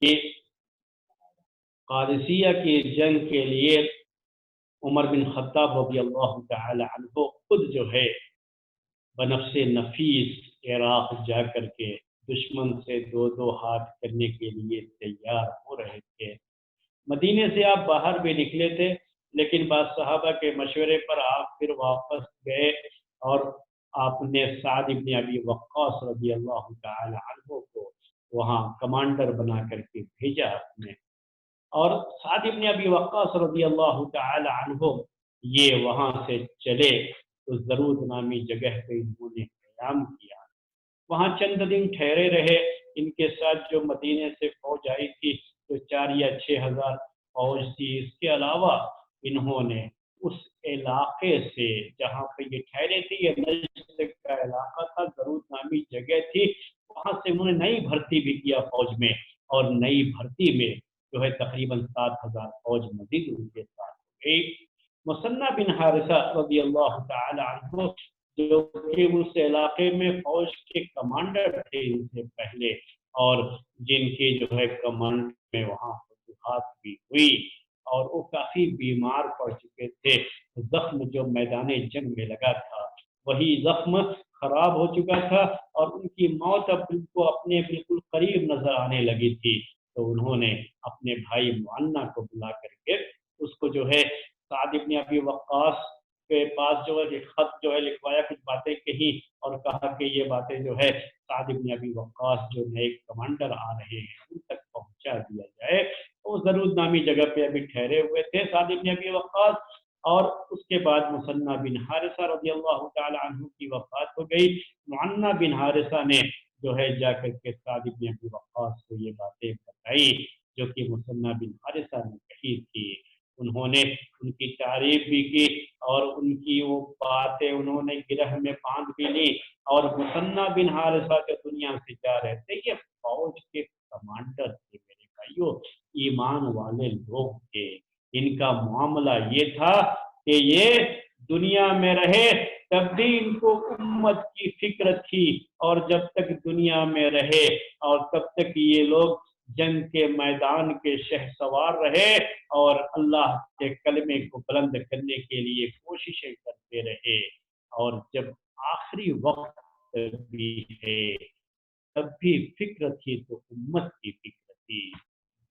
کہ قادسیہ کی جنگ کے لیے عمر بن خطاب رضی اللہ تعالی عنہ خود جو ہے بنفس نفیس عراق جا کر کے دشمن سے دو دو ہاتھ کرنے کے لیے تیار ہو رہے تھے۔ مدینے سے آپ باہر بھی نکلے تھے، لیکن بعض صحابہ کے مشورے پر آپ پھر واپس گئے اور آپ نے سعد بن ابی وقاص رضی اللہ تعالی عنہ کو وہاں کمانڈر بنا کر کے بھیجا آپ نے، اور سعد بن ابی وقاص رضی اللہ تعالی عنہ یہ وہاں سے چلے تو زرود نامی جگہ پہ انہوں نے قیام کیا، وہاں چند دن ٹھہرے رہے۔ ان کے ساتھ جو مدینے سے فوج آئی تھی جو 4 یا 6 ہزار فوج تھی، اس کے علاوہ انہوں نے اس علاقے سے جہاں پہ یہ ٹھہرے تھے، یہ نجد کا علاقہ تھا، زرود نامی جگہ تھی، وہاں سے انہوں نے نئی بھرتی بھی کیا فوج میں، اور نئی بھرتی میں جو ہے تقریباً 7,000 فوج مزید ان کے ساتھ ہو گئی۔ مثنہ بن حارثہ رضی اللہ تعالی عنہ جو کہ اس علاقے میں فوج کے کمانڈر تھے ان سے پہلے، اور جن کی جو ہے کمانڈ میں وہاں فتوحات بھی ہوئی، اور وہ کافی بیمار پڑ چکے تھے، زخم جو میدان جنگ میں لگا تھا وہی زخم خراب ہو چکا تھا، اور ان کی موت اب کو اپنے بالکل قریب نظر آنے لگی تھی، تو انہوں نے اپنے بھائی معنا کو بلا کر کے اس کو جو ہے سعد بن ابی وقاص کے پاس جو ہے خط جو ہے لکھوایا، کچھ باتیں کہی اور کہا کہ یہ باتیں جو ہے سعد بن ابی وقاص جو نئے کمانڈر آ رہے ہیں ان تک پہنچا دیا جائے۔ وہ زرود نامی جگہ پہ ابھی ٹھہرے ہوئے تھے سعد بن ابی وقاص، اور اس کے بعد مثنہ بن حارثہ رضی اللہ تعالی عنہ کی وفات ہو گئی۔ معنا بن حارثہ نے جو ہے جا کر کے سعد بن ابی وقاص کو یہ باتیں بتائی جو کہ مثنہ بن حارثہ نے کہی تھی، انہوں نے ان کی تعریف بھی کی اور ان کی وہ باتیں انہوں نے گرہ میں باندھ بھی لی، اور مثنہ بن حارثہ کے دنیا سے جا رہے تھے، یہ فوج کے کمانڈر تھے میرے بھائیوں، ایمان والے لوگ تھے، ان کا معاملہ یہ تھا کہ یہ دنیا میں رہے تب بھی ان کو امت کی فکر تھی، اور جب تک دنیا میں رہے اور تب تک یہ لوگ جنگ کے میدان کے شہسوار رہے اور اللہ کے کلمے کو بلند کرنے کے لیے کوششیں کرتے رہے، اور جب آخری وقت بھی ہے تب بھی فکر تھی تو امت کی فکر تھی۔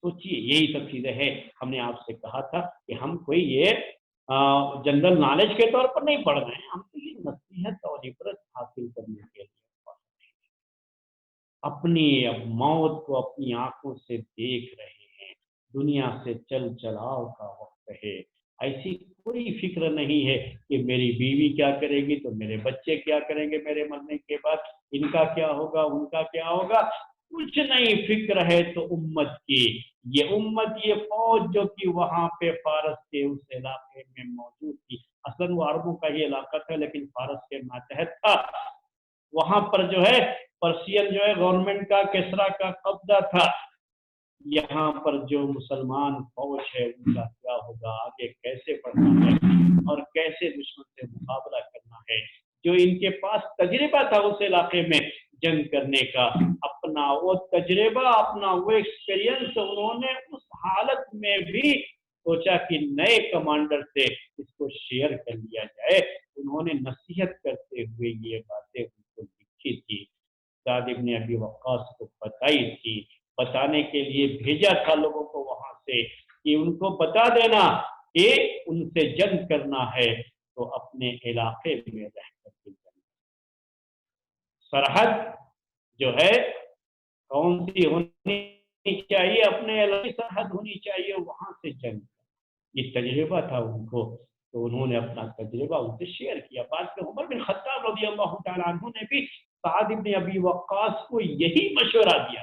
سوچیے یہی سب چیزیں ہیں، ہم نے آپ سے کہا تھا کہ ہم کوئی یہ جنرل نالج کے طور پر نہیں پڑھ رہے ہیں، ہم تو یہ نصیحت اور عبرت حاصل کرنے کے لیے پڑھ رہے ہیں، اپنی موت کو اپنی آنکھوں سے دیکھ رہے ہیں، دنیا سے چل چلاؤ کا وقت ہے، ایسی کوئی فکر نہیں ہے کہ میری بیوی کیا کرے گی تو میرے بچے کیا کریں گے میرے مرنے کے بعد، ان کا کیا ہوگا ان کا کیا ہوگا، کچھ نہیں فکر ہے تو امت کی، یہ امت یہ فوج جو کہ وہاں پہ فارس کے اس علاقے میں موجود تھی، اصل وہ عربوں کا ہی علاقہ تھا لیکن فارس کے ماتحت تھا، وہاں پر جو ہے پرسین جو ہے گورنمنٹ کا کسرا کا قبضہ تھا، یہاں پر جو مسلمان فوج ہے ان کا کیا ہوگا، آگے کیسے بڑھنا ہے اور کیسے دشمن سے مقابلہ کرنا ہے، جو ان کے پاس تجربہ تھا اس علاقے میں جنگ کرنے کا، اپنا وہ تجربہ اپنا وہ ایکسپیرینس انہوں نے اس حالت میں بھی سوچا کہ نئے کمانڈر سے اس کو شیئر کر لیا جائے، انہوں نے نصیحت کرتے ہوئے یہ باتیں ان کو لکھی تھی، سعد بن ابی وقاص کو بتائی تھی، بتانے کے لیے بھیجا تھا لوگوں کو وہاں سے کہ ان کو بتا دینا کہ ان سے جنگ کرنا ہے تو اپنے علاقے میں رہ کر کے جنگ، سرحد جو ہے کون سی ہونی چاہیے، اپنے علاقے سرحد ہونی چاہیے، وہاں سے جنگ، یہ تجربہ تھا ان کو، تو انہوں نے اپنا تجربہ ان سے شیئر کیا۔ بعد میں عمر بن خطاب رضی اللہ تعالیٰ عنہ نے بھی سعد بن ابی وقاص کو یہی مشورہ دیا،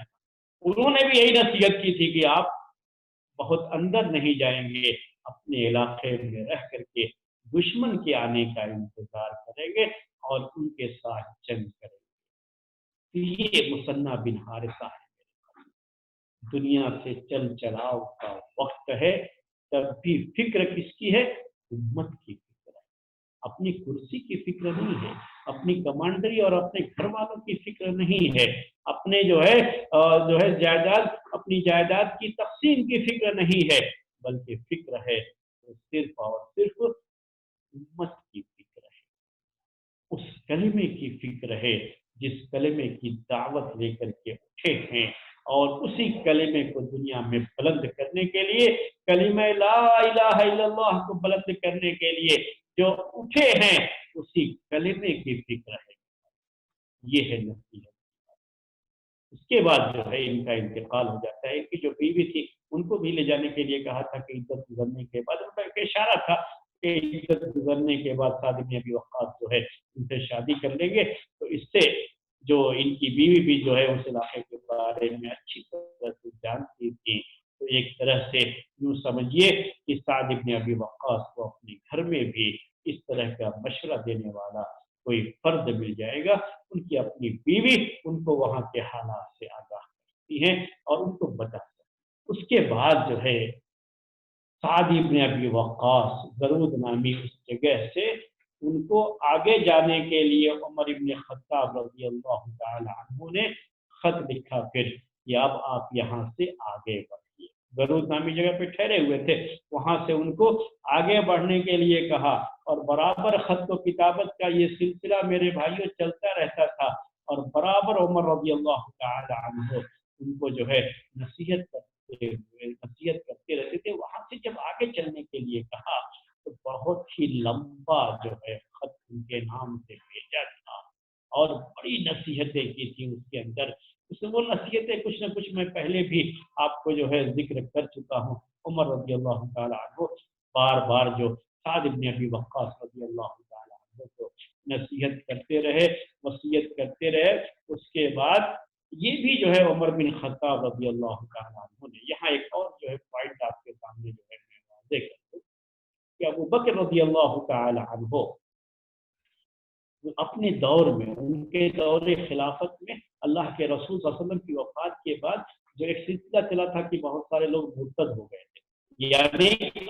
انہوں نے بھی یہی نصیحت کی تھی کہ آپ بہت اندر نہیں جائیں گے، اپنے علاقے میں رہ کر کے دشمن کے آنے کا انتظار کریں گے اور ان کے ساتھ جنگ کریں گے۔ یہ مثنہ بن حارثہ ہے، دنیا سے چل چلاؤ کا وقت ہے، تب بھی فکر کس کی ہے، امت کی فکر ہے، اپنی کرسی کی فکر نہیں ہے، اپنی کمانڈری اور اپنے گھر والوں کی فکر نہیں ہے، اپنے جو ہے جائیداد، اپنی جائیداد کی تقسیم کی فکر نہیں ہے، بلکہ فکر ہے صرف اور صرف امت کی فکر ہے، اس کلمے کی فکر ہے جس کلمے کی دعوت لے کر کے اٹھے ہیں، اور اسی کلمے کو دنیا میں بلند کرنے کے لیے، کلمہ لا الہ الا اللہ کو بلند کرنے کے لیے جو اٹھے ہیں، اسی کلمے کی فکر ہے، یہ ہے نصیحت۔ اس کے بعد جو ہے ان کا انتقال ہو جاتا ہے کہ جو بیوی تھی ان کو بھی لے جانے کے لیے کہا تھا کہ عدت گزرنے کے بعد، ان کا ایک اشارہ تھا کہ عدت گزرنے کے بعد سعد بن ابی وقاص جو ہے ان سے شادی کر لیں گے، تو اس سے جو ان کی بیوی بھی جو ہے اس علاقے کے بارے میں اچھی طرح سے جانتی تھی، تو ایک طرح سے یوں سمجھیے کہ سعد بن ابی وقاص کو اپنے گھر میں بھی اس طرح کا مشورہ دینے والا کوئی فرد مل جائے گا، ان کی اپنی بیوی ان کو وہاں کے حالات سے آگاہ کرتی ہیں اور ان کو بتاتی ہیں۔ اس کے بعد جو ہے سعد بن ابی وقاص ضرود نامی اس جگہ سے ان کو آگے جانے کے لیے عمر بن خطاب رضی اللہ تعالی عنہ نے خط لکھا پھر کہ اب آپ یہاں سے آگے بڑھیے، ضرود نامی جگہ پہ ٹھہرے ہوئے تھے، وہاں سے ان کو آگے بڑھنے کے لیے کہا، اور برابر خط و کتابت کا یہ سلسلہ میرے بھائیوں چلتا رہتا تھا، اور برابر عمر رضی اللہ تعالی عنہ ان کو جو ہے نصیحت کرتے رہتے تھے۔ وہاں سے جب آگے چلنے کے لیے کہا تو بہت ہی لمبا جو ہے خط ان کے نام سے بھیجا تھا، اور بڑی نصیحتیں کی تھی اس کے اندر۔ اس میں وہ نصیحتیں کچھ نہ کچھ میں پہلے بھی آپ کو جو ہے ذکر کر چکا ہوں۔ عمر رضی اللہ تعالی عنہ بار بار جو سعد بن ابی وقاص رضی اللہ تعالی عنہ کو نصیحت کرتے رہے، وصیت کرتے رہے۔ اس کے بعد یہ بھی جو ہے عمر بن خطاب رضی اللہ تعالی عنہ نے یہاں ایک اور جو ہے پوائنٹ آپ کے سامنے جو ہے میں واضح کر دوں کہ ابو بکر رضی اللہ تعالی عنہ اپنے دور میں، ان کے دور خلافت میں، اللہ کے رسول صلی اللہ علیہ وسلم کی وفات کے بعد جو ایک سلسلہ چلا تھا کہ بہت سارے لوگ مرتد ہو گئے تھے، یعنی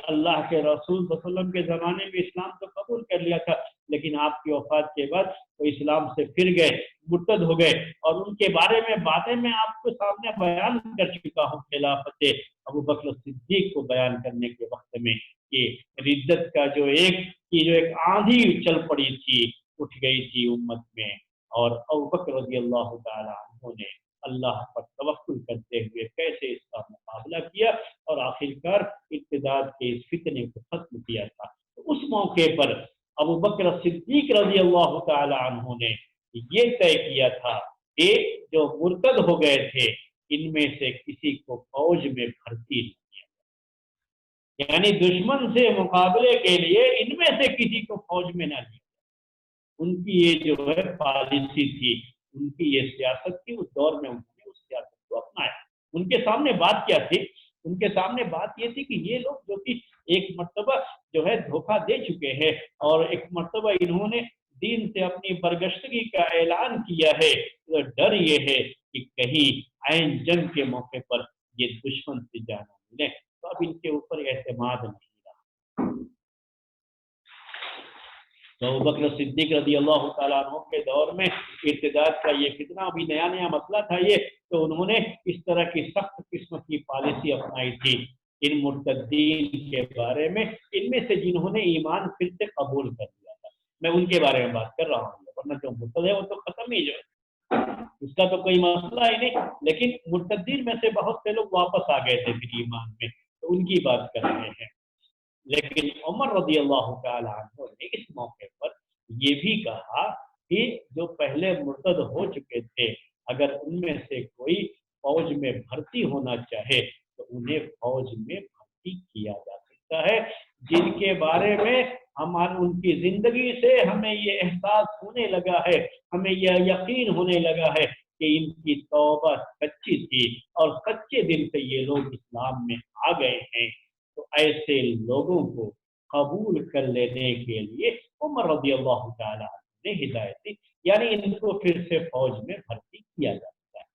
اللہ کے رسول صلی اللہ علیہ وسلم کے زمانے میں اسلام تو قبول کر لیا تھا، لیکن آپ کی وفات کے بعد وہ اسلام سے پھر گئے، مرتد ہو گئے، اور ان کے بارے میں باتیں میں آپ کو سامنے بیان کر چکا ہوں خلافت ابو بکر صدیق کو بیان کرنے کے وقت میں، کہ ردت کا جو ایک آندھی چل پڑی تھی، اٹھ گئی تھی امت میں، اور ابو بکر رضی اللہ تعالی عنہ نے اللہ پر توکل کرتے ہوئے کیسے اس کا مقابلہ کیا اور آخرکار ارتداد کے اس فتنے کو ختم کیا تھا۔ تو اس موقع پر ابو بکر صدیق رضی اللہ تعالی عنہ نے یہ طے کیا تھا کہ جو مرتد ہو گئے تھے ان میں سے کسی کو فوج میں بھرتی نہیں کیا، یعنی دشمن سے مقابلے کے لیے ان میں سے کسی کو فوج میں نہ لیا۔ ان کی یہ جو ہے پالیسی تھی، ان کی یہ سیاست تھی، اس دور میں انہوں نے اس سیاست کو اپنایا۔ ان کے سامنے بات کیا تھی؟ ان کے سامنے بات یہ تھی کہ یہ لوگ جو کہ ایک مرتبہ جو ہے دھوکہ دے چکے ہیں، اور ایک مرتبہ انہوں نے دین سے اپنی برگشتگی کا اعلان کیا ہے، تو ڈر یہ ہے کہ کہیں عین جنگ کے موقع پر یہ دشمن سے جانا ملے، تو اب ان کے اوپر اعتماد نہیں رہا۔ تو ابوبکر صدیق رضی اللہ تعالیٰ عنہ کے دور میں ارتداد کا یہ کتنا ابھی نیا نیا مسئلہ تھا یہ، تو انہوں نے اس طرح کی سخت قسم کی پالیسی اپنائی تھی ان مرتدین کے بارے میں، ان میں سے جنہوں نے ایمان پھر سے قبول کر لیا تھا، میں ان کے بارے میں بات کر رہا ہوں، ورنہ جو مرتد ہے وہ تو ختم ہی جو ہے، اس کا تو کوئی مسئلہ ہی نہیں، لیکن مرتدین میں سے بہت سے لوگ واپس آ گئے تھے پھر ایمان میں، تو ان کی بات کر رہے ہیں۔ لیکن عمر رضی اللہ تعالی عنہ نے اس موقع پر یہ بھی کہا کہ جو پہلے مرتد ہو چکے تھے اگر ان میں سے کوئی فوج میں بھرتی ہونا چاہے تو انہیں فوج میں بھرتی کیا جا سکتا ہے، جن کے بارے میں ان کی زندگی سے ہمیں یہ احساس ہونے لگا ہے، ہمیں یہ یقین ہونے لگا ہے کہ ان کی توبہ سچی تھی اور سچے دل سے یہ لوگ اسلام میں آ گئے ہیں، تو ایسے لوگوں کو قبول کر لینے کے لیے عمر رضی اللہ تعالیٰ نے ہدایت دی، یعنی ان کو پھر سے فوج میں بھرتی کیا جا سکتا ہے۔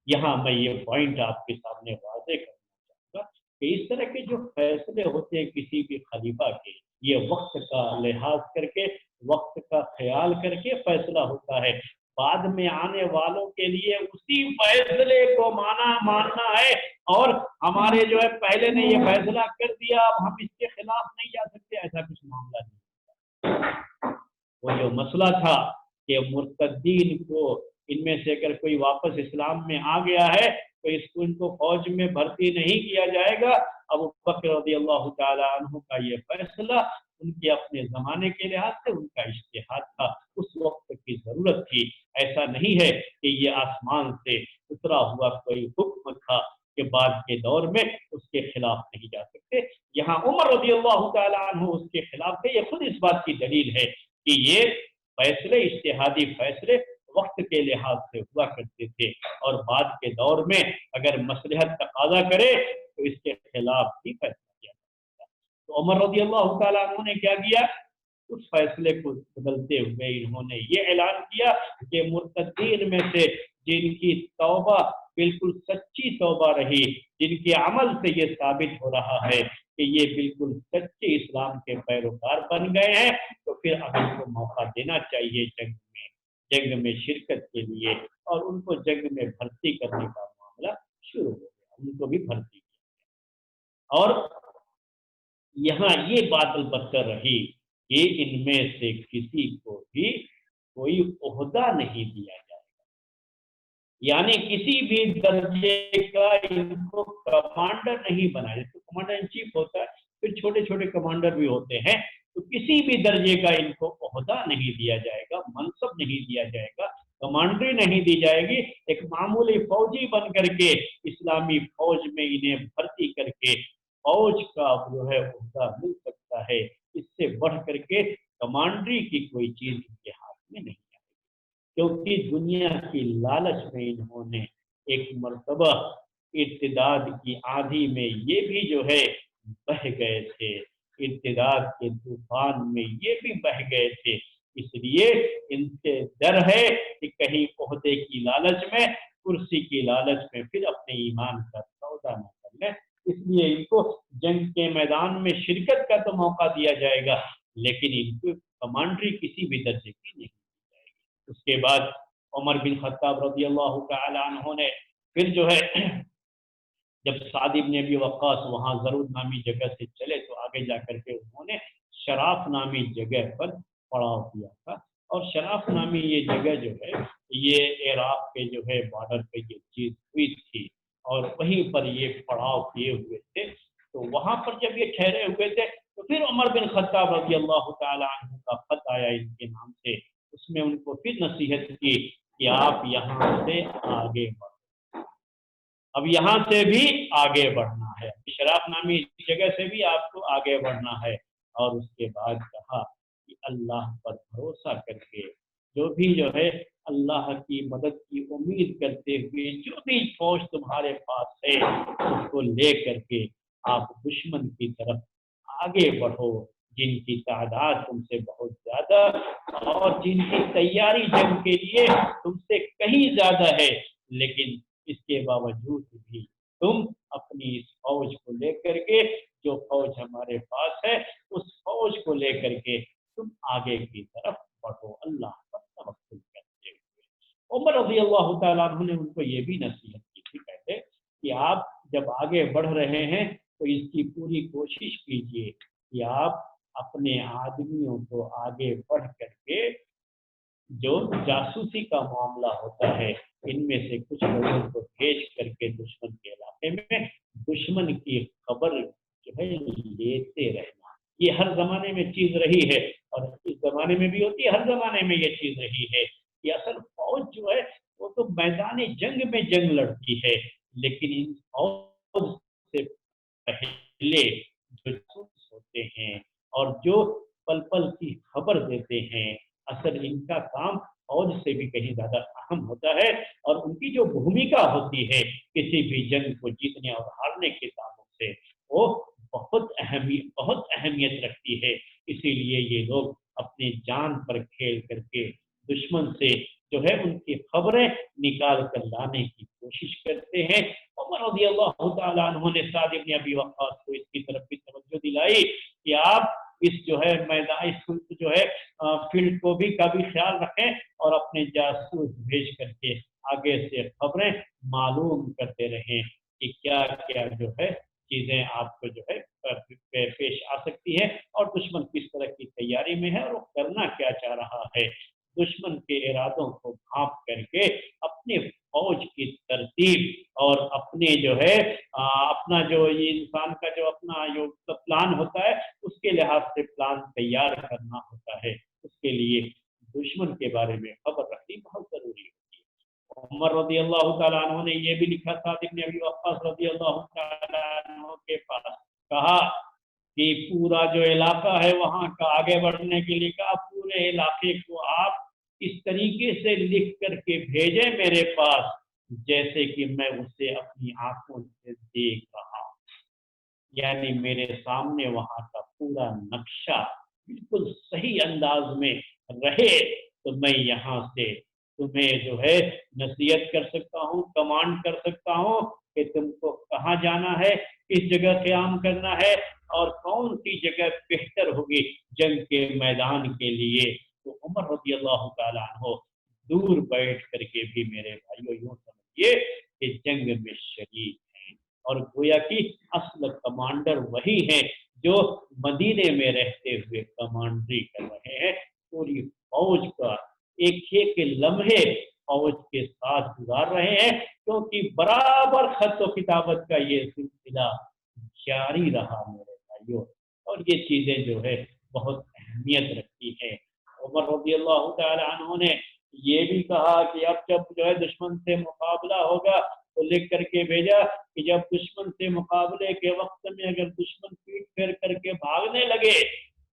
یہاں میں یہ پوائنٹ آپ کے سامنے واضح کرنا چاہوں گا کہ اس طرح کے جو فیصلے ہوتے ہیں کسی بھی خلیفہ کے، یہ وقت کا لحاظ کر کے، وقت کا خیال کر کے فیصلہ ہوتا ہے۔ بعد میں آنے والوں کے لیے اسی فیصلے کو ماننا ہے، اور ہمارے جو ہے پہلے نے یہ فیصلہ کر دیا، اب ہم اس کے خلاف نہیں جا سکتے، ایسا کچھ معاملہ نہیں۔ وہ جو مسئلہ تھا کہ مرتدین کو ان میں سے اگر کوئی واپس اسلام میں آ گیا ہے تو ان کو فوج میں بھرتی نہیں کیا جائے گا، ابو بکر رضی اللہ تعالی عنہ کا یہ فیصلہ ان کے اپنے زمانے کے لحاظ سے ان کا اجتہاد تھا، اس وقت کی ضرورت تھی۔ ایسا نہیں ہے کہ یہ آسمان سے اترا ہوا کوئی حکم تھا کہ بعد کے دور میں اس کے خلاف نہیں جا سکتے۔ یہاں عمر رضی اللہ تعالی عنہ اس کے خلاف تھے، یہ خود اس بات کی دلیل ہے کہ یہ فیصلے، اجتہادی فیصلے وقت کے لحاظ سے ہوا کرتے تھے، اور بعد کے دور میں اگر مصلحت تقاضا کرے تو اس کے خلاف بھی فیصلہ کیا جاتا ہے۔ تو عمر رضی اللہ تعالیٰ عنہ نے کیا کیا؟ اس فیصلے کو بدلتے ہوئے انہوں نے یہ اعلان کیا کہ مرتدین میں سے جن کی توبہ بالکل سچی توبہ رہی، جن کے عمل سے یہ ثابت ہو رہا ہے کہ یہ بالکل سچے اسلام کے پیروکار بن گئے ہیں، تو پھر اب ان کو موقع دینا چاہیے جنگ میں شرکت کے لیے، اور ان کو جنگ میں بھرتی کرنے کا معاملہ شروع ہو گیا، ان کو بھی بھرتی کیا۔ اور یہاں یہ بات البتہ رہی کہ ان میں سے کسی کو بھی کوئی عہدہ نہیں دیا جائے گا، یعنی کسی بھی درجے کا ان کو کمانڈر نہیں بنایا جائے۔ تو کمانڈر ان چیف ہوتا ہے، پھر چھوٹے چھوٹے کمانڈر بھی ہوتے ہیں، تو کسی بھی درجے کا ان کو عہدہ نہیں دیا جائے گا، منصب نہیں دیا جائے گا، کمانڈری نہیں دی جائے گی۔ ایک معمولی فوجی بن کر کے اسلامی فوج میں انہیں بھرتی کر کے فوج کا جو ہے عہدہ مل سکتا ہے، اس سے بڑھ کر کے کمانڈری کی کوئی چیز ان کے ہاتھ میں نہیں آئے گی، کیونکہ دنیا کی لالچ میں انہوں نے ایک مرتبہ ارتداد کی آندھی میں یہ بھی جو ہے بہہ گئے تھے، ارتداد کے طوفان میں یہ بھی بہہ گئے تھے، اس لیے ان سے ڈر ہے کہ کہیں عہدے کی لالچ میں، کرسی کی لالچ میں پھر اپنے ایمان کا سودا نہ کر لیں، اس لیے ان کو جنگ کے میدان میں شرکت کا تو موقع دیا جائے گا، لیکن ان کو کمانڈری کسی بھی درجے کی نہیں دی جائے گی۔ اس کے بعد عمر بن خطاب رضی اللہ تعالی عنہ نے پھر جو ہے جب سعد بن ابی وقاص وہاں ضرور نامی جگہ سے چلے تو آگے جا کر کے انہوں نے شراف نامی جگہ پر پڑاؤ کیا تھا، اور شراف نامی یہ جگہ جو ہے یہ عراق کے جو ہے بارڈر پہ یہ چیز ہوئی تھی، اور وہیں پر یہ پڑاؤ کیے ہوئے تھے۔ تو وہاں پر جب یہ ٹھہرے ہوئے تھے تو پھر عمر بن خطاب رضی اللہ تعالی عنہ کا خط آیا ان کے نام سے، اس میں ان کو پھر نصیحت کی کہ آپ یہاں سے آگے بڑھیں، اب یہاں سے بھی آگے بڑھنا ہے، شراف نامی جگہ سے بھی آپ کو آگے بڑھنا ہے، اور اس کے بعد کہا کہ اللہ پر بھروسہ کر کے جو بھی جو ہے اللہ کی مدد کی امید کرتے ہوئے جو بھی فوج تمہارے پاس ہے اس کو لے کر کے آپ دشمن کی طرف آگے بڑھو، جن کی تعداد تم سے بہت زیادہ اور جن کی تیاری جنگ کے لیے تم سے کہیں زیادہ ہے، لیکن اس کے باوجود بھی تم اپنی اس فوج کو لے کر کے، جو فوج ہمارے پاس ہے اس فوج کو لے کر کے تم آگے کی طرف بڑھو، اللہ پر توکل کرتے ہوئے۔ عمر رضی اللہ تعالیٰ عنہ نے ان کو یہ بھی نصیحت کی تھی، کہتے کہ آپ جب آگے بڑھ رہے ہیں تو اس کی پوری کوشش کیجیے کہ آپ اپنے آدمیوں کو آگے بڑھ کر کے جو جاسوسی کا معاملہ ہوتا ہے ان میں سے کچھ لوگوں کو بھیج کر کے دشمن کے علاقے میں دشمن کی خبر جو ہے لیتے رہنا، یہ ہر زمانے میں چیز رہی ہے، اور اس زمانے میں بھی ہوتی ہے، ہر زمانے میں یہ چیز رہی ہے کہ اصل فوج جو ہے وہ تو میدان جنگ میں جنگ لڑتی ہے، لیکن ان فوج سے پہلے جو جاسوس ہوتے ہیں اور جو پل پل کی خبر دیتے ہیں، اصل ان کا کام فوج سے بھی کہیں زیادہ اہم ہوتا ہے، اور ان کی جو بھومکا ہوتی ہے کسی بھی جنگ کو جیتنے اور ہارنے کے تعلق سے وہ بہت اہمیت رکھتی ہے، اسی لیے یہ لوگ اپنی جان پر کھیل کر کے دشمن سے جو ہے ان کی خبریں نکال کر لانے کی کوشش کرتے ہیں۔ عمر رضی اللہ تعالیٰ عنہ نے سعد بن ابی وقاص کو اس کی طرف بھی توجہ دلائی کہ آپ اس جو ہے میدان اس جو ہے فیلڈ کو بھی کا بھی خیال رکھیں اور اپنے جاسوس بھیج کر کے آگے سے خبریں معلوم کرتے رہیں کہ کیا کیا جو ہے چیزیں آپ کو جو ہے پیش آ سکتی ہے اور دشمن کس طرح کی تیاری میں ہے اور وہ کرنا کیا چاہ رہا ہے۔ دشمن کے ارادوں کو بھانپ کر کے اپنے فوج کی ترتیب اور اپنے جو ہے اپنا جو یہ انسان کا جو اپنا جو پلان ہوتا ہے اس کے لحاظ سے پلان تیار کرنا ہوتا ہے۔ اس کے لیے دشمن کے بارے میں خبر رکھنی بہت ضروری ہوتی ہے۔ عمر رضی اللہ تعالیٰ عنہ نے یہ بھی لکھا تھا ابن ابی وقاص رضی اللہ تعالیٰ عنہ کے پاس، کہا کہ پورا جو علاقہ ہے وہاں کا آگے بڑھنے کے لیے کہا پورے علاقے کو آپ اس طریقے سے لکھ کر کے بھیجیں میرے پاس جیسے کہ میں اسے اپنی آنکھوں سے دیکھ رہا ہوں، یعنی میرے سامنے وہاں کا پورا نقشہ بالکل صحیح انداز میں رہے تو میں یہاں سے تمہیں جو ہے نصیحت کر سکتا ہوں، کمانڈ کر سکتا ہوں کہ تم کو کہاں جانا ہے، کس جگہ قیام کرنا ہے اور کون سی جگہ بہتر ہوگی جنگ کے میدان کے لیے۔ تو عمر رضی اللہ تعالیٰ عنہ دور بیٹھ کر کے بھی میرے بھائیوں یوں سمجھیے کہ جنگ میں شریک ہیں اور گویا کی اصل کمانڈر وہی ہیں جو مدینے میں رہتے ہوئے کمانڈری کر رہے ہیں، پوری فوج کا ایک ایک لمحے فوج کے ساتھ گزار رہے ہیں، کیونکہ برابر خط و کتابت کا یہ سلسلہ جاری رہا میرے بھائیوں، اور یہ چیزیں جو ہے بہت اہمیت رکھتی ہیں۔ عمر رضی اللہ تعالی عنہ نے یہ بھی کہا کہ اب جب جو ہے دشمن سے مقابلہ ہوگا تو لکھ کر کے بھیجا کہ جب دشمن سے مقابلے کے وقت میں اگر دشمن پیٹ پھیر کر کے بھاگنے لگے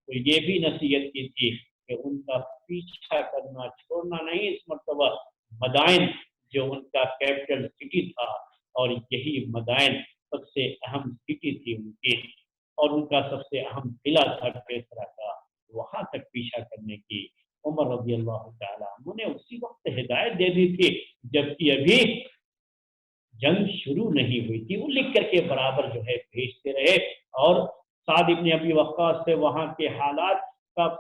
تو یہ بھی نصیحت کی تھی کہ ان کا پیچھا کرنا چھوڑنا نہیں۔ اس مرتبہ مدائن جو ان کا کیپٹل سٹی تھا اور یہی مدائن سب سے اہم سٹی تھی ان کی اور ان کا سب سے اہم قلعہ تھا کیسرا کا، وہاں تک پیچھا کرنے کی عمر رضی اللہ تعالیٰ عنہ نے اسی وقت ہدایت دے دی تھی جبکہ ابھی جنگ شروع نہیں ہوئی تھی۔ وہ لکھ کر کے برابر جو ہے بھیجتے رہے اور سعد ابن ابی وقاص سے وہاں کے حالات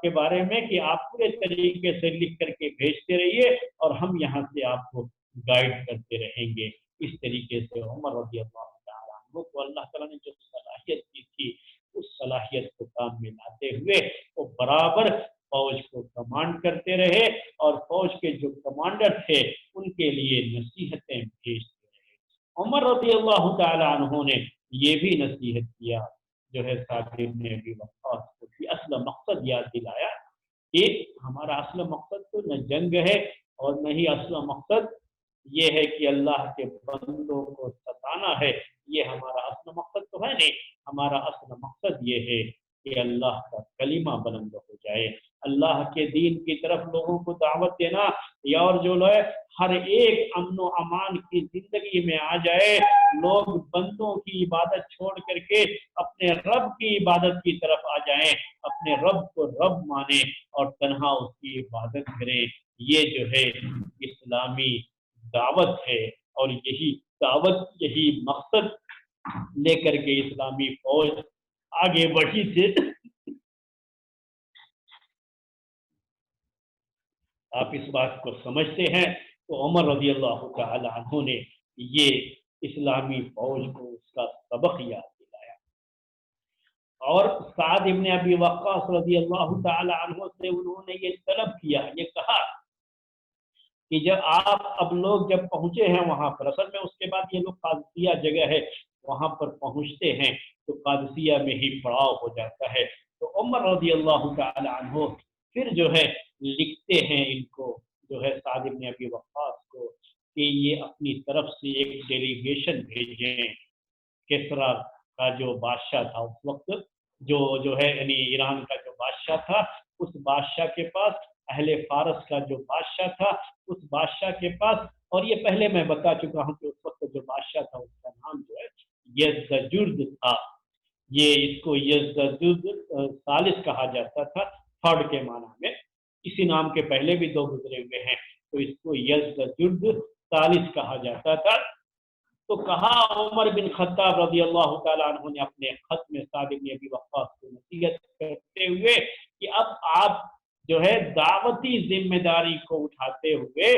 کے بارے میں کہ آپ پورے طریقے سے لکھ کر کے بھیجتے رہیے اور ہم یہاں سے آپ کو گائیڈ کرتے رہیں گے۔ اس طریقے سے عمر رضی اللہ تعالیٰ عنہ کو اللہ تعالیٰ نے جو صلاحیت کی تھی اس صلاحیت کو کام میں لاتے ہوئے وہ برابر فوج کو کمانڈ کرتے رہے اور فوج کے جو کمانڈر تھے ان کے لیے نصیحتیں بھیجتے رہے۔ عمر رضی اللہ تعالیٰ عنہ نے یہ بھی نصیحت کیا جو ہے سعد بن ابی وقاص کو کہ اصل مقصد یاد دلایا کہ ہمارا اصل مقصد تو نہ جنگ ہے اور نہ ہی اصل مقصد یہ ہے کہ اللہ کے بندوں کو ستانا ہے، یہ ہمارا اصل مقصد تو ہے نہیں۔ ہمارا اصل مقصد یہ ہے کہ اللہ کا کلمہ بلند ہو جائے، اللہ کے دین کی طرف لوگوں کو دعوت دینا اور جو لوگ ہر ایک امن و امان کی زندگی میں آ جائے، لوگ بندوں کی عبادت چھوڑ کر کے اپنے رب کی عبادت کی طرف آ جائیں، اپنے رب کو رب مانیں اور تنہا اس کی عبادت کریں۔ یہ جو ہے اسلامی دعوت ہے اور یہی دعوت یہی مقصد لے کر کے اسلامی فوج آگے بڑھی تھی۔ آپ اس بات کو سمجھتے ہیں تو عمر رضی اللہ تعالی عنہ نے یہ اسلامی فوج کو اس کا سبق یاد دلایا اور سعد ابن ابی وقاص رضی اللہ تعالی عنہ سے انہوں نے یہ طلب کیا، یہ کہا کہ جب آپ اب لوگ جب پہنچے ہیں وہاں پر، اصل میں اس کے بعد یہ لوگ قادسیہ جگہ ہے وہاں پر پہنچتے ہیں تو قادسیہ میں ہی پڑاؤ ہو جاتا ہے، تو عمر رضی اللہ تعالی عنہ پھر جو ہے لکھتے ہیں ان کو جو ہے سعد بن ابی وقاص کو کہ یہ اپنی طرف سے ایک ڈیلیگیشن بھیجیں کسرا کا جو بادشاہ تھا اس وقت جو ہے یعنی ایران کا جو بادشاہ تھا اس بادشاہ کے پاس، اہل فارس کا جو بادشاہ تھا اس بادشاہ کے پاس، اور یہ پہلے میں بتا چکا ہوں کہ اس وقت جو بادشاہ تھا اس کا نام جو ہے یزدجرد تھا، یہ اس کو یزدجرد ثالث کہا جاتا تھا، تھرڈ کے معنی میں، اسی نام کے پہلے بھی دو گزرے ہوئے ہیں تو اس کو یزدجرد ثالث کہا جاتا تھا۔ تو کہا عمر بن خطاب رضی اللہ تعالیٰ عنہ نے اپنے خط میں سعد بن ابی وقاص کو نصیحت کرتے دیتے ہوئے کہ اب آپ جو ہے دعوتی ذمہ داری کو اٹھاتے ہوئے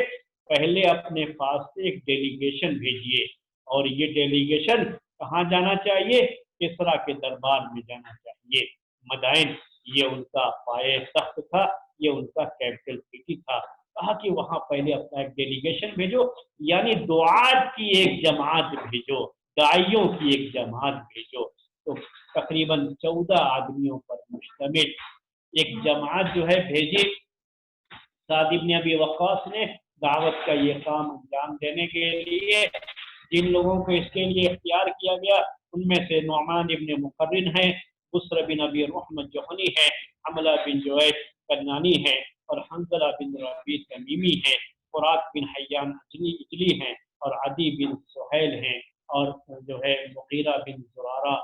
پہلے اپنے پاس سے ایک ڈیلیگیشن بھیجیے، اور یہ ڈیلیگیشن کہاں جانا چاہیے؟ کسریٰ کے دربار میں جانا چاہیے۔ مدائن یہ ان کا پائے تخت تھا، یہ ان کا کیپٹل سٹی تھا۔ کہا کہ وہاں پہلے اپنا ایک ڈیلیگیشن بھیجو، یعنی دعات کی ایک جماعت بھیجو، داعیوں کی ایک جماعت بھیجو۔ تو تقریباً 14 آدمیوں پر مشتمل ایک جماعت جو ہے بھیجی۔ سعد بن ابی وقاص نے دعوت کا یہ کام انجام دینے کے لیے جن لوگوں کو اس کے لیے اختیار کیا گیا ان میں سے نعمان بن مقرن ہیں، بسر بن ابی رحمۃ جوہنی ہے، حملہ بن جویش کنانی ہے، اور حنظلہ بن ربیع تمیمی ہے، فراق بن حیان اجلی ہیں، اور عدی بن سہیل ہیں، اور جو ہے مغیرہ بن زرارہ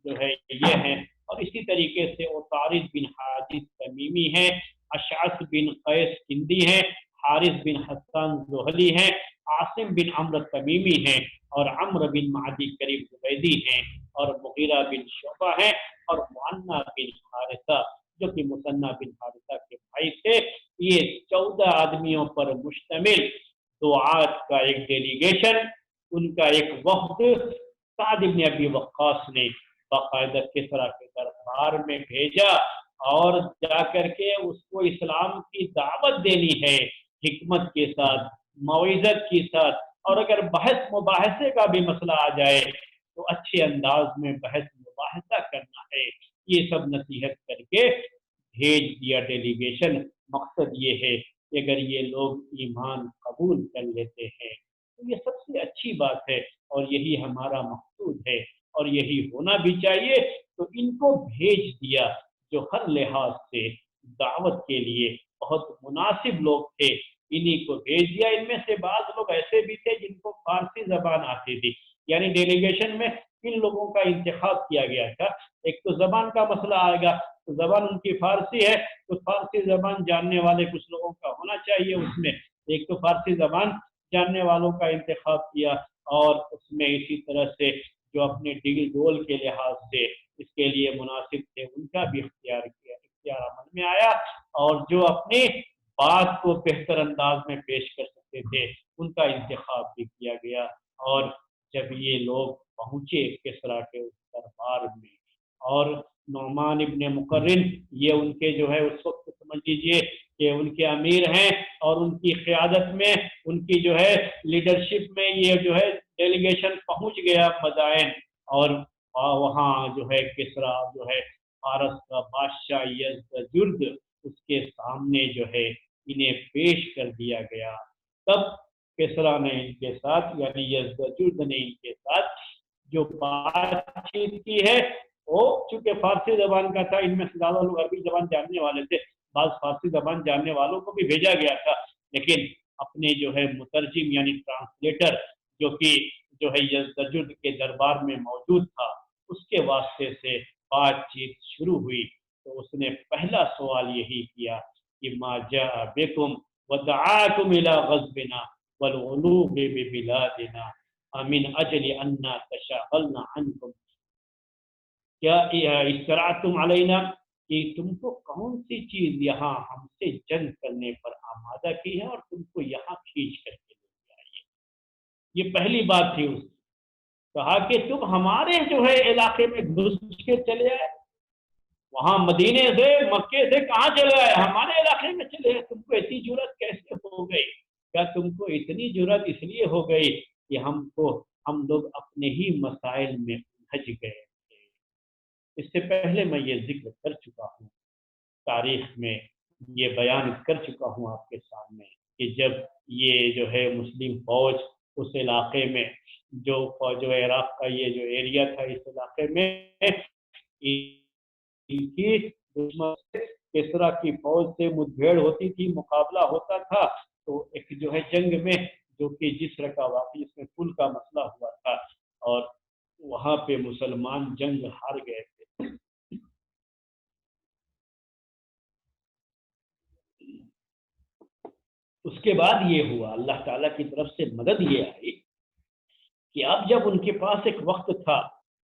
جو ہے یہ ہیں، اور اسی طریقے سے عطارد بن حاجز تمیمی ہیں، اشعث بن قیس کندی ہیں، حارث بن حسان زہلی ہیں، عاصم بن عمرو تمیمی ہیں، اور عمرو بن معدی کریم زبیدی ہیں، اور مغیرہ بن شعبہ ہیں، اور معنہ بن حارثہ جو کہ مثنى بن حارثہ کے بھائی تھے۔ یہ 14 آدمیوں پر مشتمل دعات کا ایک ڈیلیگیشن، ان کا ایک وفد سعد بن ابی وقاص نے باقاعدہ کسریٰ کے دربار میں بھیجا، اور جا کر کے اس کو اسلام کی دعوت دینی ہے، حکمت کے ساتھ، موعظت کے ساتھ، اور اگر بحث مباحثے کا بھی مسئلہ آ جائے تو اچھے انداز میں بحث مباحثہ کرنا ہے۔ یہ سب نصیحت کر کے بھیج دیا ڈیلیگیشن۔ مقصد یہ ہے کہ اگر یہ لوگ ایمان قبول کر لیتے ہیں تو یہ سب سے اچھی بات ہے، اور یہی ہمارا مقصود ہے، اور یہی ہونا بھی چاہیے۔ تو ان کو بھیج دیا جو ہر لحاظ سے دعوت کے لیے بہت مناسب لوگ تھے، انہی کو بھیج دیا۔ ان میں سے بعض لوگ ایسے بھی تھے جن کو فارسی زبان آتی تھی، یعنی ڈیلیگیشن میں ان لوگوں کا انتخاب کیا گیا تھا۔ ایک تو زبان کا مسئلہ آئے گا، تو زبان ان کی فارسی ہے تو فارسی زبان جاننے والے کچھ لوگوں کا ہونا چاہیے اس میں، ایک تو فارسی زبان جاننے والوں کا انتخاب کیا، اور اس میں اسی طرح سے جو اپنے ڈگری ڈول کے لحاظ سے اس کے لیے مناسب تھے ان کا بھی اختیار کیا، اختیار عمل میں آیا، اور جو اپنی بات کو بہتر انداز میں پیش کر سکتے تھے ان کا انتخاب بھی کیا گیا۔ اور جب یہ لوگ پہنچے کسریٰ کے اس دربار میں، اور نعمان ابن مقرن یہ ان کے جو ہے اس وقت سمجھ لیجیے کہ ان کے امیر ہیں، اور ان کی قیادت میں، ان کی جو ہے لیڈرشپ میں یہ جو ہے ڈیلیگیشن پہنچ گیا مدائن، اور وہاں جو ہے کسریٰ جو ہے فارس کا بادشاہ یزدجرد اس کے سامنے جو ہے انہیں پیش کر دیا گیا۔ تب کسریٰ نے ان کے ساتھ، یعنی یزدجرد نے ان کے ساتھ جو بات چیت کی ہے، وہ چونکہ فارسی زبان کا تھا، ان میں سے زیادہ لوگ عربی زبان جاننے والے تھے، بعض فارسی زبان جاننے والوں کو بھی بھیجا گیا تھا، لیکن اپنے جو ہے مترجم یعنی ٹرانسلیٹر جو کہ جو ہے یزدجرد کے دربار میں موجود تھا، اس کے واسطے سے بات چیت شروع ہوئی۔ تو اس نے پہلا سوال یہی کیا کہ ما جاء بكم ودعاكم الى غزونا والغلو ببلادنا من اجل ان تشاغلنا عنكم، کیا استرعتم علینا، کہ تم کو کون سی چیز یہاں ہم سے جنگ کرنے پر آمادہ کی ہے اور تم کو یہاں کھینچ کر کے لے آئیے۔ یہ پہلی بات تھی۔ اس کہا کہ تم ہمارے جو ہے علاقے میں گھس کے چلے آئے، وہاں مدینے سے مکے سے کہاں چلے آئے، ہمارے علاقے میں چلے آئے، تم کو ایسی جرأت کیسے ہو گئی؟ کیا تم کو اتنی جرأت اس لیے ہو گئی کہ ہم لوگ اپنے ہی مسائل میں الجھ گئے تھے؟ اس سے پہلے میں یہ ذکر کر چکا ہوں، تاریخ میں یہ بیان کر چکا ہوں آپ کے سامنے کہ جب یہ جو ہے مسلم فوج اس علاقے میں جو فوج عراق کا یہ جو ایریا تھا، اس علاقے میں ان کی دشمن کسریٰ کی فوج سے مدبھیڑ ہوتی تھی، مقابلہ ہوتا تھا، تو ایک جو ہے جنگ میں جو کہ جسر کا واقعہ اس میں پل کا مسئلہ ہوا تھا، اور وہاں پہ مسلمان جنگ ہار گئے تھے۔ اس کے بعد یہ ہوا، اللہ تعالیٰ کی طرف سے مدد یہ آئی کہ اب جب ان کے پاس ایک وقت تھا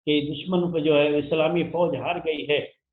کہ دشمن کو جو ہے اسلامی فوج ہار گئی ہے،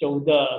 14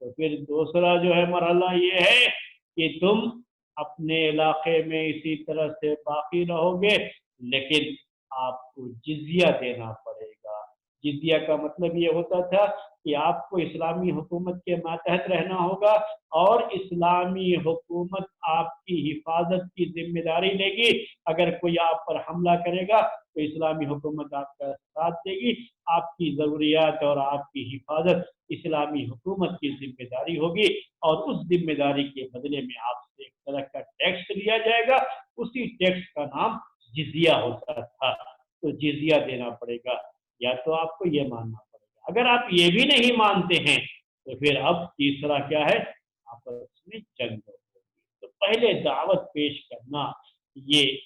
تو پھر دوسرا جو ہے مرحلہ یہ ہے کہ تم اپنے علاقے میں اسی طرح سے باقی رہو گے، لیکن آپ کو جزیہ دینا پڑے گا۔ جزیہ کا مطلب یہ ہوتا تھا کہ آپ کو اسلامی حکومت کے ماتحت رہنا ہوگا، اور اسلامی حکومت آپ کی حفاظت کی ذمہ داری لے گی۔ اگر کوئی آپ پر حملہ کرے گا تو اسلامی حکومت آپ کا ساتھ دے گی، آپ کی ضروریات اور آپ کی حفاظت اسلامی حکومت کی ذمہ داری ہوگی، اور اس ذمہ داری کے بدلے میں آپ سے ایک طرح کا ٹیکس لیا جائے گا، اسی ٹیکس کا نام جزیہ ہوتا تھا۔ تو جزیہ دینا پڑے گا، یا تو آپ کو یہ ماننا پڑے گا۔ اگر آپ یہ بھی نہیں مانتے ہیں تو پھر اب تیسرا کیا ہے، آپس میں جنگ ہوگی۔ تو پہلے دعوت پیش کرنا یہ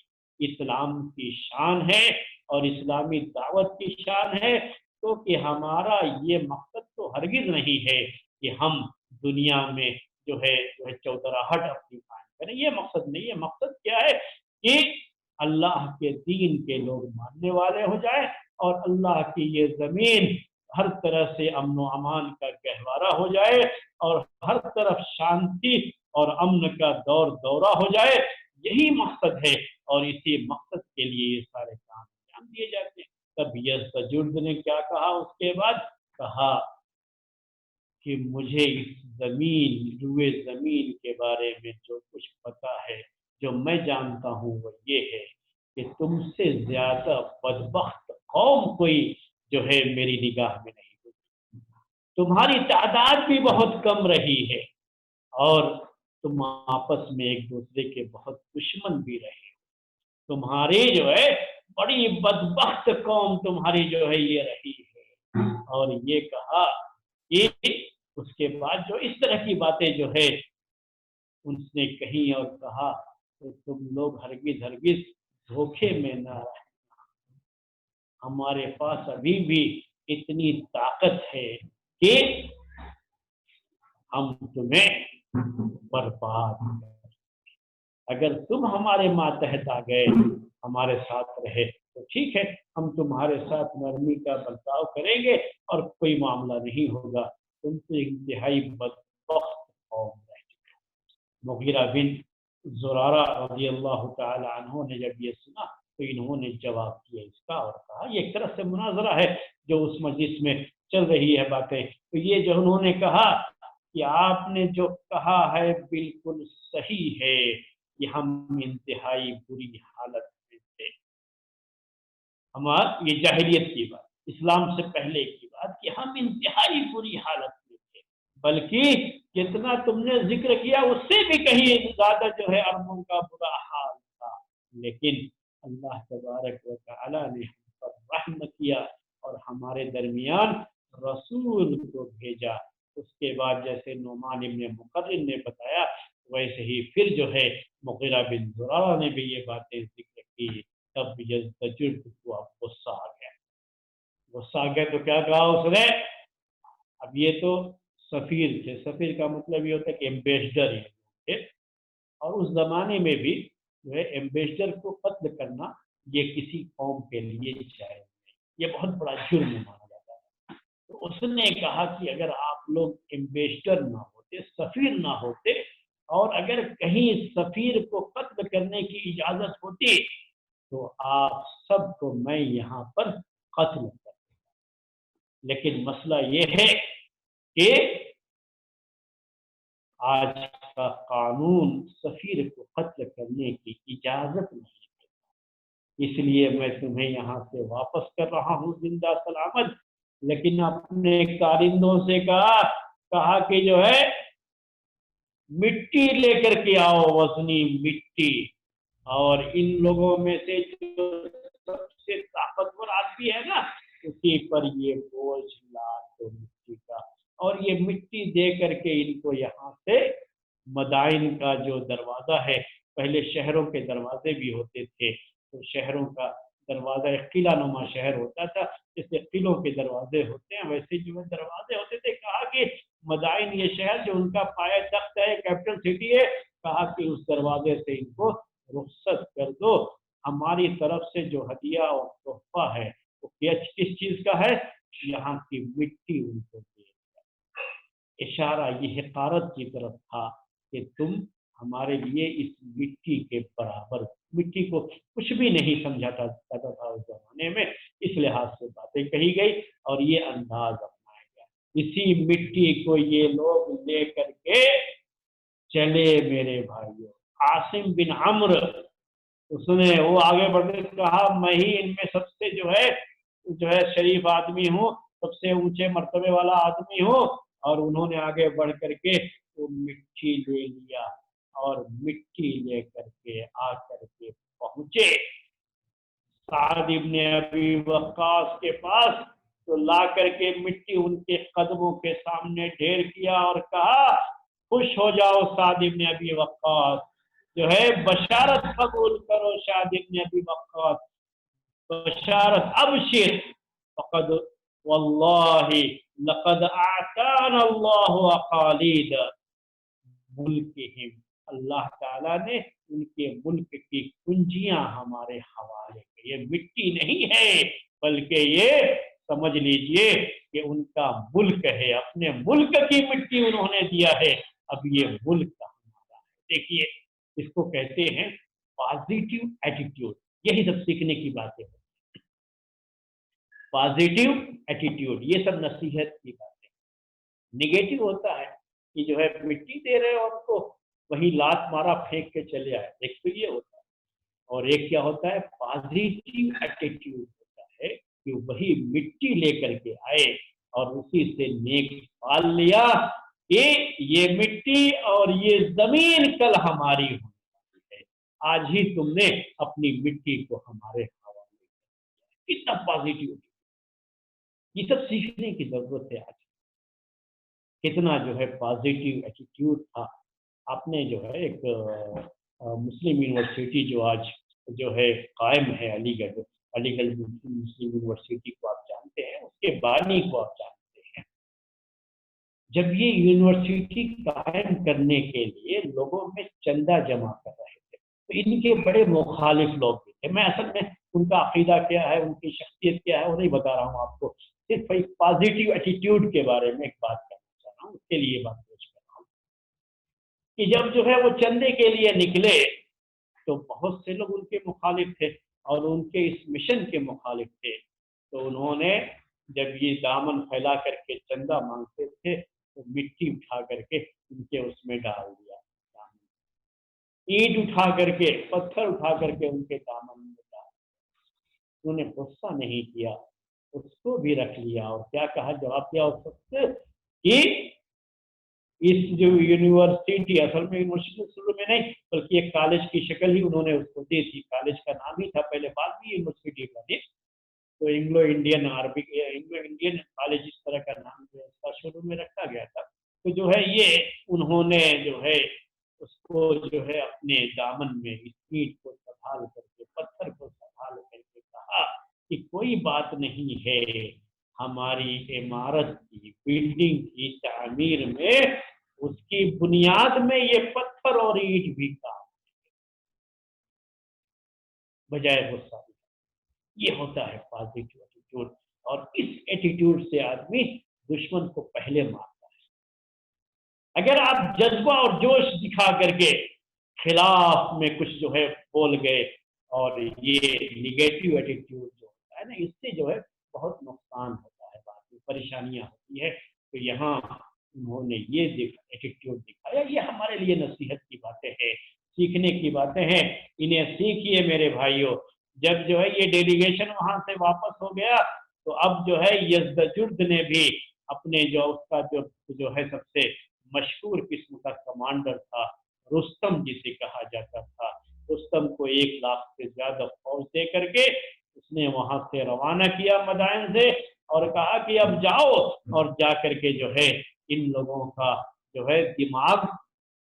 اسلام کی شان ہے، اور اسلامی دعوت کی شان ہے، تو کہ ہمارا یہ مقصد تو ہرگز نہیں ہے کہ ہم دنیا میں جو ہے چودراہٹ اپنی قائم کریں، یہ مقصد نہیں ہے۔ مقصد کیا ہے کہ اللہ کے دین کے لوگ ماننے والے ہو جائیں، اور اللہ کی یہ زمین ہر طرح سے امن و امان کا گہوارہ ہو جائے، اور ہر طرف شانتی اور امن کا دورہ ہو جائے۔ یہی مقصد ہے، اور اسی مقصد کے لیے یہ سارے کام انجام دیے جاتے ہیں۔ تب یزدجرد نے کیا کہا اس کے بعد؟ کہا کہ مجھے اس روئے زمین کے بارے میں جو کچھ پتا ہے، جو میں جانتا ہوں، وہ یہ ہے کہ تم سے زیادہ بدبخت قوم کوئی جو ہے میری نگاہ میں نہیں ہوتی۔ تمہاری تعداد بھی بہت کم رہی ہے، اور تم آپس میں ایک دوسرے کے بہت دشمن بھی رہے۔ تمہاری جو ہے بڑی بدبخت قوم تمہاری جو ہے یہ رہی ہے۔ اور یہ کہا کہ اس کے بعد جو اس طرح کی باتیں جو ہے ان نے کہیں، اور کہا کہ تم لوگ ہرگز دھوکے میں نہ رہنا، ہمارے پاس ابھی بھی اتنی طاقت ہے کہ ہم تمہیں برباد کریں۔ اگر تم ہمارے ماتحت آ گئے، ہمارے ساتھ رہے، تو ٹھیک ہے، ہم تمہارے ساتھ نرمی کا برتاؤ کریں گے اور کوئی معاملہ نہیں ہوگا۔ تم تو انتہائی بدبخت قوم رہ چکے۔ مغیرہ بن زرارہ رضی اللہ تعالی عنہ نے جب یہ سنا تو انہوں نے جواب دیا اس کا، اور کہا، یہ ایک طرح سے مناظرہ ہے جو اس مجلس میں چل رہی ہے باتیں، تو یہ جو انہوں نے کہا کہ آپ نے جو کہا ہے بالکل صحیح ہے، کہ ہم انتہائی بری حالت میں تھے۔ یہ جاہلیت کی بات، اسلام سے پہلے کی بات، کہ ہم انتہائی بری حالت میں تھے، بلکہ جتنا تم نے ذکر کیا اس سے بھی کہیں زیادہ جو ہے عربوں کا برا حال تھا، لیکن اللہ تبارک و تعالی نے ہم پر رحم کیا اور ہمارے درمیان رسول کو بھیجا۔ اس کے بعد جیسے نعمان ابن مقرن نے بتایا، ویسے ہی پھر جو ہے مغیرہ بن زرارہ نے بھی یہ باتیں ذکر کی۔ تب یزدجرد کو اب غصہ آ گیا تو کیا کہا اس نے؟ اب یہ تو سفیر تھے، سفیر کا مطلب یہ ہوتا ہے کہ ایمبیسڈر تھے، اور اس زمانے میں بھی جو ہے ایمبیسڈر کو قتل کرنا یہ کسی قوم کے لیے جائز نہیں، یہ بہت بڑا جرم مانا جاتا ہے۔ تو اس نے کہا کہ اگر آپ لوگ ایمبیسڈر نہ ہوتے، سفیر نہ ہوتے، اور اگر کہیں سفیر کو قتل کرنے کی اجازت ہوتی تو آپ سب کو میں یہاں پر قتل کر دوں، لیکن مسئلہ یہ ہے کہ آج کا قانون سفیر کو قتل کرنے کی اجازت نہیں دیتا، اس لیے میں تمہیں یہاں سے واپس کر رہا ہوں زندہ سلامت۔ لیکن اپنے کارندوں سے کہا کہ جو ہے مٹی لے کر کے آؤ، وزنی مٹی، اور ان لوگوں میں سے جو سب سے طاقتور آدمی ہے نا، اسی پر یہ بوجھ لا دو مٹی کا، اور یہ مٹی دے کر کے ان کو یہاں سے مدائن کا جو دروازہ ہے، پہلے شہروں کے دروازے بھی ہوتے تھے، تو شہروں کا دروازہ ایک قلعہ نما شہر ہوتا تھا، جیسے قلعوں کے دروازے ہوتے ہیں ویسے جو دروازے ہوتے تھے۔ کہا کہ مدائن یہ شہر جو ان کا پایہ تخت ہے، کیپٹل سٹی ہے، کہا کہ اس دروازے سے ان کو رخصت کر دو، ہماری طرف سے جو ہدیہ اور تحفہ ہے وہ کس چیز کا ہے؟ یہاں کی مٹی ان کو دے دیا۔ اشارہ یہ حقارت کی طرف تھا کہ تم ہمارے لیے اس مٹی کے برابر، مٹی کو کچھ بھی نہیں سمجھاتا جاتا تھا اس زمانے میں، اس لحاظ سے باتیں کہی گئی اور یہ انداز اپنایا گیا۔ اسی مٹی کو یہ لوگ لے کر کے چلے میرے بھائیوں۔ عاصم بن عمرو، اس نے وہ آگے بڑھنے سے کہا میں ہی ان میں سب سے جو ہے شریف آدمی ہوں، سب سے اونچے مرتبے والا آدمی ہوں، اور انہوں نے آگے بڑھ کر کے وہ مٹی لے لیا اور مٹی لے کر کے آ کر کے پہنچے سعد ابن ابی وقاص کے پاس، تو لا کر کے مٹی ان کے قدموں کے سامنے ڈھیر کیا اور کہا خوش ہو جاؤ سعد ابن ابی وقاص، جو ہے بشارت قبول کرو سعد ابن ابی وقاص، بشارت ابشر فقد واللہ لقد اعطانا اللہ اقالید ملکہم، اللہ تعالیٰ نے ان کے ملک کی کنجیاں ہمارے حوالے کی، یہ مٹی نہیں ہے بلکہ یہ سمجھ لیجئے کہ ان کا ملک ہے، اپنے ملک کی مٹی انہوں نے دیا ہے، اب یہ ملک ہمارا ہے۔ دیکھیے اس کو کہتے ہیں پازیٹیو ایٹیٹیوڈ، یہی سب سیکھنے کی باتیں ہیں، پازیٹیو ایٹیٹیوڈ، یہ سب نصیحت کی باتیں۔ نگیٹو ہوتا ہے کہ جو ہے مٹی دے رہے اور ان کو وہی لات مارا پھینک کے چلے آئے، ایک تو یہ ہوتا ہے، اور ایک کیا ہوتا ہے پازیٹیو ایٹیٹیوڈ ہوتا ہے کہ وہی مٹی لے کر کے آئے اور اسی سے نیک پال لیا کہ یہ مٹی اور یہ زمین کل ہماری ہونے والی ہے، آج ہی تم نے اپنی مٹی کو ہمارے حوالے کیا۔ کتنا پازیٹیو، یہ سب سیکھنے کی ضرورت ہے آج، کتنا جو ہے پازیٹیو ایٹیٹیوڈ تھا۔ آپ نے جو ہے ایک مسلم یونیورسٹی جو آج جو ہے قائم ہے علی گڑھ مسلم یونیورسٹی کو آپ جانتے ہیں، اس کے بانی کو آپ جانتے ہیں۔ جب یہ یونیورسٹی قائم کرنے کے لیے لوگوں میں چندہ جمع کر رہے تھے تو ان کے بڑے مخالف لوگ بھی تھے۔ میں اصل میں ان کا عقیدہ کیا ہے، ان کی شخصیت کیا ہے وہ نہیں بتا رہا ہوں آپ کو، صرف ایک پازیٹیو ایٹیٹیوڈ کے بارے میں ایک بات کرنا چاہ رہا ہوں، اس کے لیے بات پیش کر رہا ہوں کہ جب جو ہے وہ چندے کے لیے نکلے تو بہت سے لوگ ان کے مخالف تھے اور ان کے اس مشن کے مخالف تھے، تو انہوں نے جب یہ دامن پھیلا کر کے چندہ مانگتے تھے تو مٹی اٹھا کر کے ان کے اس میں ڈال دیا، اینٹ اٹھا کر کے، پتھر اٹھا کر کے ان کے دامن میں ڈال دیا۔ انہوں نے غصہ نہیں کیا، اس کو بھی رکھ لیا اور کیا کہا، جواب دیا اس وقت کہ اس جو یونیورسٹی اصل میں یونیورسٹی شروع میں نہیں بلکہ ایک کالج کی شکل ہی انہوں نے اس کو دی تھی، کالج کا نام ہی تھا پہلے، بعد میں یونیورسٹی بنی تو انگلو انڈین کالج اس طرح کا نام جو ہے اس کا شروع میں رکھا گیا تھا۔ تو جو ہے یہ انہوں نے جو ہے اس کو جو ہے اپنے دامن میں اس اینٹ کو سنبھال کر کے، پتھر کو سنبھال کر کے کہا کہ کوئی بات نہیں ہے، ہماری عمارت کی، بلڈنگ کی تعمیر میں اس کی بنیاد میں یہ پتھر اور اینٹ بھی کام بجائے غصہ۔ یہ ہوتا ہے پازیٹیو ایٹیٹیوڈ، اور اس ایٹیٹیوڈ سے آدمی دشمن کو پہلے مارتا ہے۔ اگر آپ جذبہ اور جوش دکھا کر کے خلاف میں کچھ جو ہے بول گئے، اور یہ نگیٹو ایٹیٹیوڈ جو ہوتا ہے نا، اس سے جو ہے بہت نقصان ہوتا ہے، بعد میں پریشانیاں ہوتی ہے۔ تو یہاں انہوں نے یہ ایٹیٹیوڈ دکھایا، یہ ہمارے لیے نصیحت کی باتیں ہیں، سیکھنے کی باتیں ہیں، انہیں سیکھیے میرے بھائیوں۔ جب جو ہے یہ ڈیلیگیشن وہاں سے واپس ہو گیا تو اب جو ہے یزدجرد نے بھی اپنے جو اس کا جو ہے سب سے مشہور قسم کا کمانڈر تھا رستم جسے کہا جاتا تھا، رستم کو 1 لاکھ سے زیادہ فوج دے کر کے اس نے وہاں سے روانہ کیا مدائن سے، اور کہا کہ اب جاؤ اور جا کر کے جو ہے ان لوگوں کا جو ہے دماغ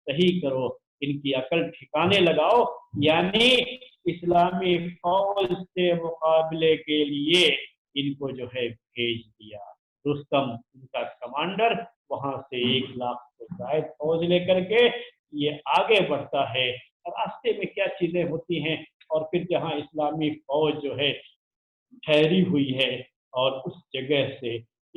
صحیح کرو، ان کی عقل ٹھکانے لگاؤ، یعنی اسلامی فوج سے مقابلے کے لیے ان کو جو ہے بھیج دیا۔ رستم ان کا کمانڈر وہاں سے 1 لاکھ سے زائد فوج لے کر کے یہ آگے بڑھتا ہے، اور راستے میں کیا چیزیں ہوتی ہیں، اور پھر جہاں اسلامی فوج جو ہے ٹھہری ہوئی ہے اور اس جگہ سے